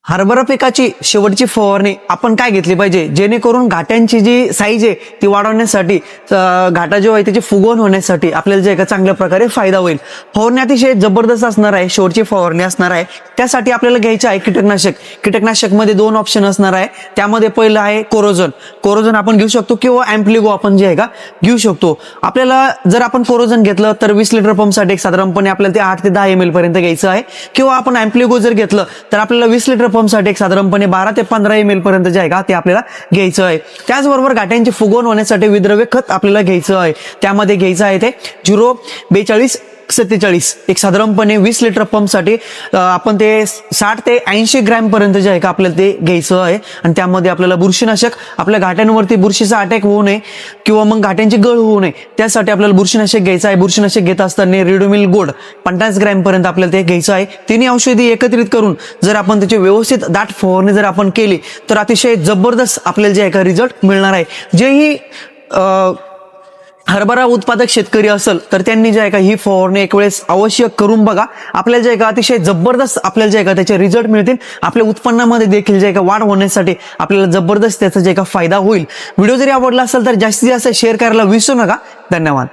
हरभरा पिकाची शेवटची फवारणी आपण काय घेतली पाहिजे जेणेकरून घाट्यांची जी साईज आहे ती वाढवण्यासाठी घाटा जो आहे त्याची फुगवण होण्यासाठी आपल्याला जे का चांगल्या प्रकारे फायदा होईल. फवारणी अतिशय जबरदस्त असणार आहे, शेवटची फवारणी असणार आहे. त्यासाठी आपल्याला घ्यायचं आहे कीटकनाशक मध्ये 2 ऑप्शन असणार आहे. त्यामध्ये पहिलं आहे कोरोजन आपण घेऊ शकतो किंवा अँप्लिगो आपण जे आहे का घेऊ शकतो. आपल्याला जर आपण कोरोजन घेतलं तर 20 लिटर पंपसाठी साधारणपणे आपल्याला ते 8 ते 10 ml पर्यंत घ्यायचं आहे. किंवा आपण अँप्लिगो जर घेतलं तर आपल्याला 20 लिटर पंपसाठी साधारणपणे 12 ते 15 ml पर्यंत जे आहे का ते आपल्याला घ्यायचं आहे. त्याचबरोबर घाट्यांची फुगवण होण्यासाठी विद्रव्य खत आपल्याला घ्यायचं आहे. त्यामध्ये घ्यायचं आहे ते 04247 एक साधारणपणे 20 लिटर पंपसाठी आपण ते 60 ते 80 ग्रॅम पर्यंत जे आहे का आपल्याला ते घ्यायचं आहे. आणि त्यामध्ये आपल्याला बुरशीनाशक आपल्या घाट्यांवरती बुरशीचा अटॅक होऊ नये किंवा मग घाट्यांची गळ होऊ नये त्यासाठी आपल्याला बुरशीनाशक घ्यायचं आहे. बुरशीनाशक घेत असताना रिडोमिल गोल्ड 50 ग्रॅम पर्यंत आपल्याला ते घ्यायचं आहे. तिन्ही औषधी एकत्रित करून जर आपण त्याची व्यवस्थित दाट फवारणी जर आपण केली तर अतिशय जबरदस्त आपल्याला जे आहे का रिझल्ट मिळणार आहे. जेही हरभरा उत्पादक शेतकरी असेल तर त्यांनी जे आहे का ही फवारणी एक वेळेस अवश्य करून बघा. आपल्याला जे आहे का अतिशय जबरदस्त आपल्याला जे आहे का त्याचे रिझल्ट मिळतील. आपल्या उत्पन्नामध्ये देखील जे आहे का वाढ होण्यासाठी आपल्याला जबरदस्त त्याचा जे आहे का फायदा होईल. व्हिडिओ जरी आवडला असेल तर जास्तीत जास्त शेअर करायला विसरू नका. धन्यवाद.